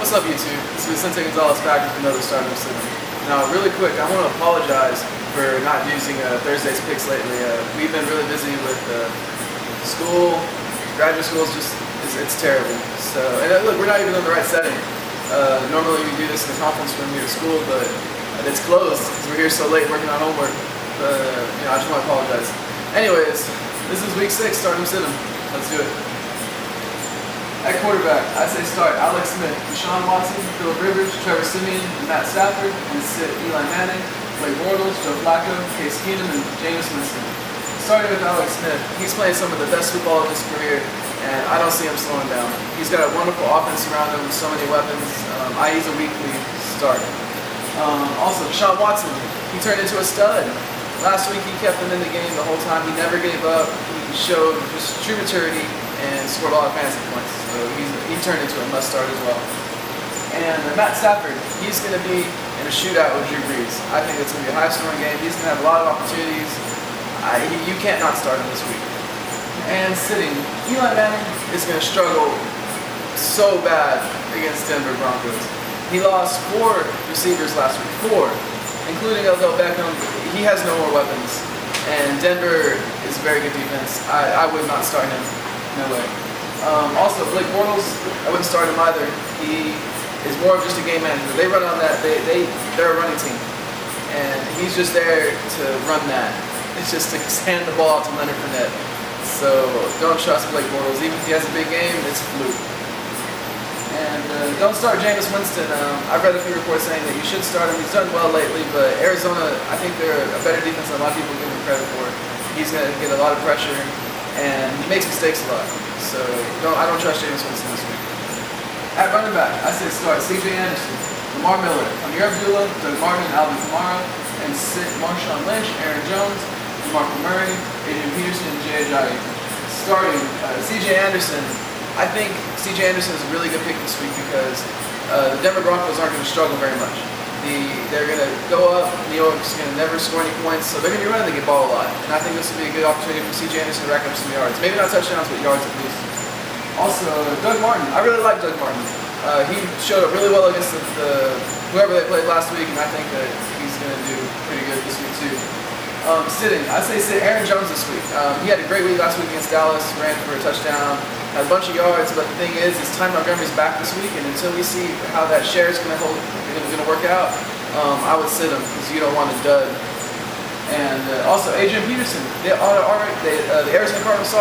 What's up, YouTube? This is Vicente Gonzalez back with another Stardom Cinema. Now, really quick, I want to apologize for not using Thursday's picks lately. We've been really busy with school. Graduate school is it's terrible. So, and look, we're not even in the right setting. Normally we do this in the conference room here at school, but it's closed because we're here so late working on homework. I just want to apologize. Anyways, this is week 6, Stardom Cinema. Let's do it. At quarterback, I say start Alex Smith, Deshaun Watson, Philip Rivers, Trevor Siemian, and Matt Stafford, and sit Eli Manning, Blake Bortles, Joe Flacco, Case Keenum, and Jameis Winston. Starting with Alex Smith, he's playing some of the best football of his career, and I don't see him slowing down. He's got a wonderful offense around him with so many weapons. He's a weekly start. Also, Deshaun Watson, he turned into a stud. Last week he kept them in the game the whole time. He never gave up. He showed just true maturity and scored a lot of fantasy points. So he turned into a must-start as well. And Matt Stafford, he's going to be in a shootout with Drew Brees. I think it's going to be a high-scoring game. He's going to have a lot of opportunities. You can't not start him this week. And sitting, Eli Manning is going to struggle so bad against Denver Broncos. He lost 4 receivers last week, 4, including Odell Beckham. He has no more weapons. And Denver is a very good defense. I would not start him. No way. Also, Blake Bortles, I wouldn't start him either. He is more of just a game manager. They run on that. They're a running team, and he's just there to run that. It's just to hand the ball to Leonard Fournette. So don't trust Blake Bortles. Even if he has a big game, it's a fluke. And don't start Jameis Winston. I've read a few reports saying that you should start him. He's done well lately, but Arizona, I think they're a better defense than a lot of people give him credit for. He's going to get a lot of pressure, and he makes mistakes a lot. So I don't trust Jameis Winston this week. At running back, I say start C.J. Anderson, Lamar Miller, Amir Abdullah, Doug Martin, Alvin Kamara, and sit Marshawn Lynch, Aaron Jones, DeMarco Murray, Adrian Peterson, and Jay Ajayi. Starting C.J. Anderson, I think C.J. Anderson is a really good pick this week because the Denver Broncos aren't going to struggle very much. They're going to go up. New York's going to never score any points, so they're going to be running the ball a lot. And I think this will be a good opportunity for C.J. Anderson to rack up some yards. Maybe not touchdowns, but yards at least. Also, Doug Martin. I really like Doug Martin. He showed up really well against whoever they played last week, and I think that he's going to do pretty good this week too. Sitting, I say sit Aaron Jones this week. He had a great week last week against Dallas, ran for a touchdown, had a bunch of yards, but the thing is Ty Montgomery's back this week, and until we see how that share is going to work out, I would sit him because you don't want a dud. And also Adrian Peterson, the Arizona Cardinals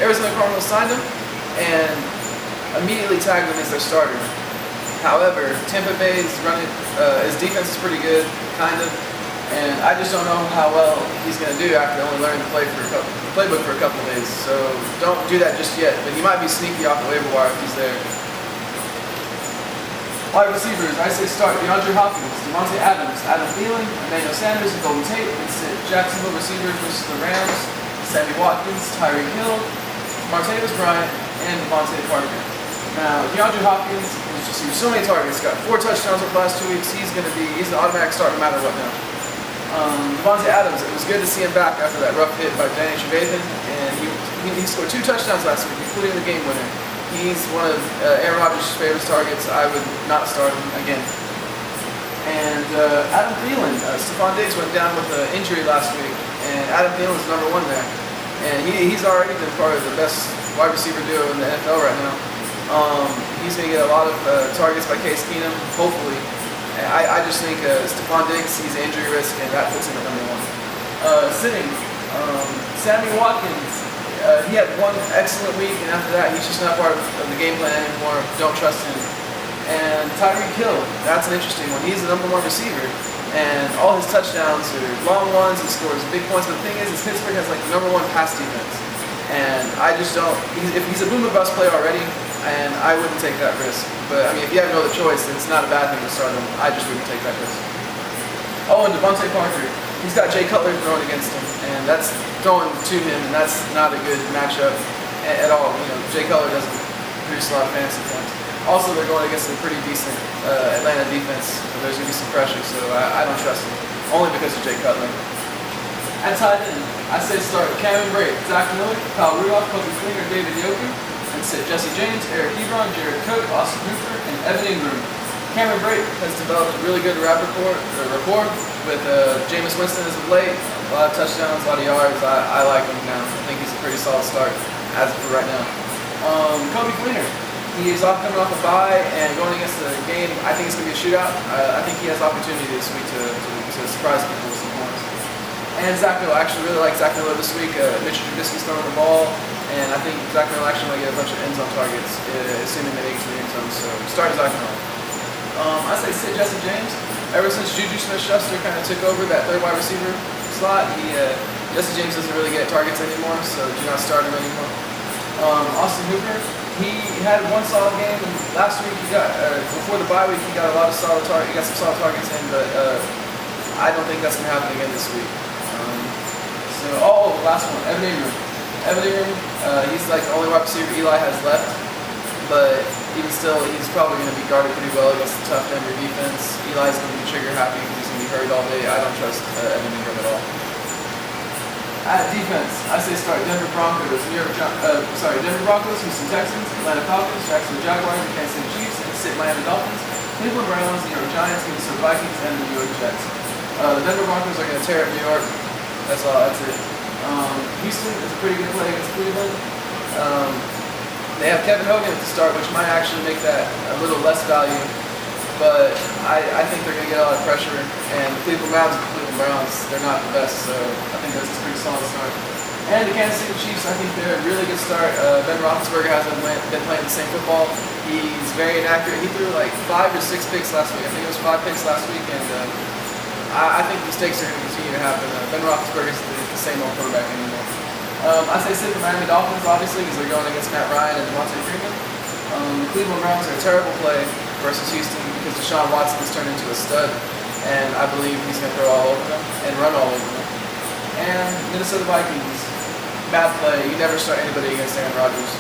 Arizona Cardinals signed him and immediately tagged him as their starter. However, Tampa Bay's his defense is pretty good, kind of. And I just don't know how well he's going to do after only learning the playbook for a couple of days. So don't do that just yet. But he might be sneaky off the waiver wire if he's there. Wide receivers, I say start DeAndre Hopkins, Devontae Adams, Adam Thielen, Emmanuel Sanders, and Golden Tate. And sit Jacksonville receivers versus the Rams, Sammy Watkins, Tyreek Hill, Martavis Bryant, and Devontae Parker. Now, DeAndre Hopkins has received so many targets. Got 4 touchdowns over the last 2 weeks. He's an automatic start no matter what now. Devontae Adams, it was good to see him back after that rough hit by Danny Trevathan, and he scored 2 touchdowns last week, including the game winner. He's one of Aaron Rodgers' favorite targets. I would not start him again. And Adam Thielen, Stephon Diggs went down with an injury last week, and Adam Thielen is number 1 there. And he's already been part of the best wide receiver duo in the NFL right now. He's going to get a lot of targets by Case Keenum, hopefully. I just think Stephon Diggs, he's an injury risk, and that puts him at number 1. Sitting, Sammy Watkins, he had 1 excellent week, and after that, he's just not part of the game plan anymore. Don't trust him. And Tyreek Hill, that's an interesting one. He's the number 1 receiver, and all his touchdowns are long ones. He scores big points, but the thing is Pittsburgh has like the number 1 pass defense, and I just don't. If he's a boom or bust player already, and I wouldn't take that risk. But I mean, if you have no other choice, then it's not a bad thing to start him. I just wouldn't take that risk. Oh, and Devontae Parker, he's got Jay Cutler throwing against him, and that's throwing to him, and that's not a good matchup at all. Jay Cutler doesn't produce a lot of fantasy points. Also, they're going against a pretty decent Atlanta defense, so there's going to be some pressure, so I don't trust him, only because of Jay Cutler. At tight end, I say start Cameron Brate, Zach Miller, Kyle Rudolph, Kobe Slinger, David Yoker, and sit Jesse James, Eric Ebron, Jared Cook, Austin Hooper, and Evan Ingram. Cameron Brate has developed a really good rapport with Jameis Winston as of late. A lot of touchdowns, a lot of yards. I like him now. I think he's a pretty solid start as of right now. Kobe Fleener. He is coming off a bye and going against the game. I think it's going to be a shootout. I think he has opportunity this week to surprise people with some points. And Zach Miller. I actually really like Zach Miller this week. Mitchell Trubisky's throwing the ball, and I think Zach Miller actually might get a bunch of end zone targets, assuming they make it to the end zone. So start Zach Miller. I say sit Jesse James. Ever since Juju Smith-Schuster kind of took over that third wide receiver slot, Jesse James doesn't really get targets anymore, so do not start him anymore. Austin Hooper. He had one solid game, and last week he got before the bye week he got a lot of solid he got some solid targets in, but I don't think that's gonna happen again this week. Last one, Evan Ingram. Evan Ingram, he's like the only wide receiver Eli has left, but even still, he's probably going to be guarded pretty well against the tough Denver defense. Eli's going to be trigger happy because he's going to be hurt all day. I don't trust Evan Ingram at all. At defense, I say start Denver Broncos, Denver Broncos, Houston Texans, Atlanta Falcons, Jacksonville Jaguars, and Kansas City Chiefs, and sit Miami Dolphins, Cleveland Browns, New York Giants, Minnesota Vikings, and the New York Jets. The Denver Broncos are going to tear up New York. That's it. Houston is a pretty good play against Cleveland. They have Kevin Hogan at the start, which might actually make that a little less value. But I think they're going to get a lot of pressure. And the Cleveland Browns, they're not the best, so I think that's a pretty solid start. And the Kansas City Chiefs, I think they're a really good start. Ben Roethlisberger hasn't been playing the same football. He's very inaccurate. He threw like 5 or 6 picks last week. I think it was 5 picks last week, and I think mistakes are going to continue to happen. Ben Roethlisberger is the same old quarterback anymore. I say sit the Miami Dolphins, obviously, because they're going against Matt Ryan and Devontae Freeman. The Cleveland Browns are a terrible play versus Houston because Deshaun Watson has turned into a stud, and I believe he's going to throw all over them and run all over them. And Minnesota Vikings, bad play. You never start anybody against Aaron Rodgers.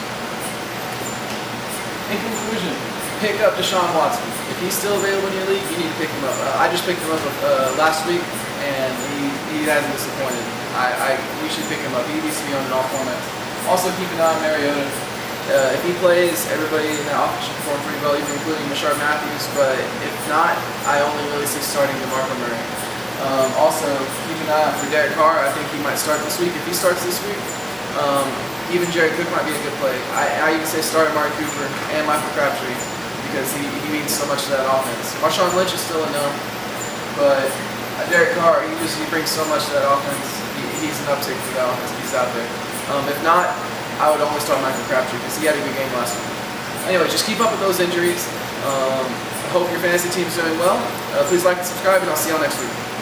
In conclusion, pick up Deshaun Watson. If he's still available in your league, you need to pick him up. I just picked him up last week, and he hasn't disappointed. We should pick him up. He needs to be on in all formats. Also, keep an eye on Mariota. If he plays, everybody in the offense should perform pretty well, even including Rashard Matthews. But if not, I only really see starting DeMarco Murray. Also, keep an eye out for Derek Carr. I think he might start this week. If he starts this week, even Jared Cook might be a good play. I even say start Amari Cooper and Michael Crabtree because he means so much to that offense. Marshawn Lynch is still a no, but Derek Carr, he brings so much to that offense. He's an uptick for that offense. He's out there. If not, I would only start Michael Crabtree because he had a good game last week. Anyway, just keep up with those injuries. I hope your fantasy team's doing well. Please like and subscribe, and I'll see y'all next week.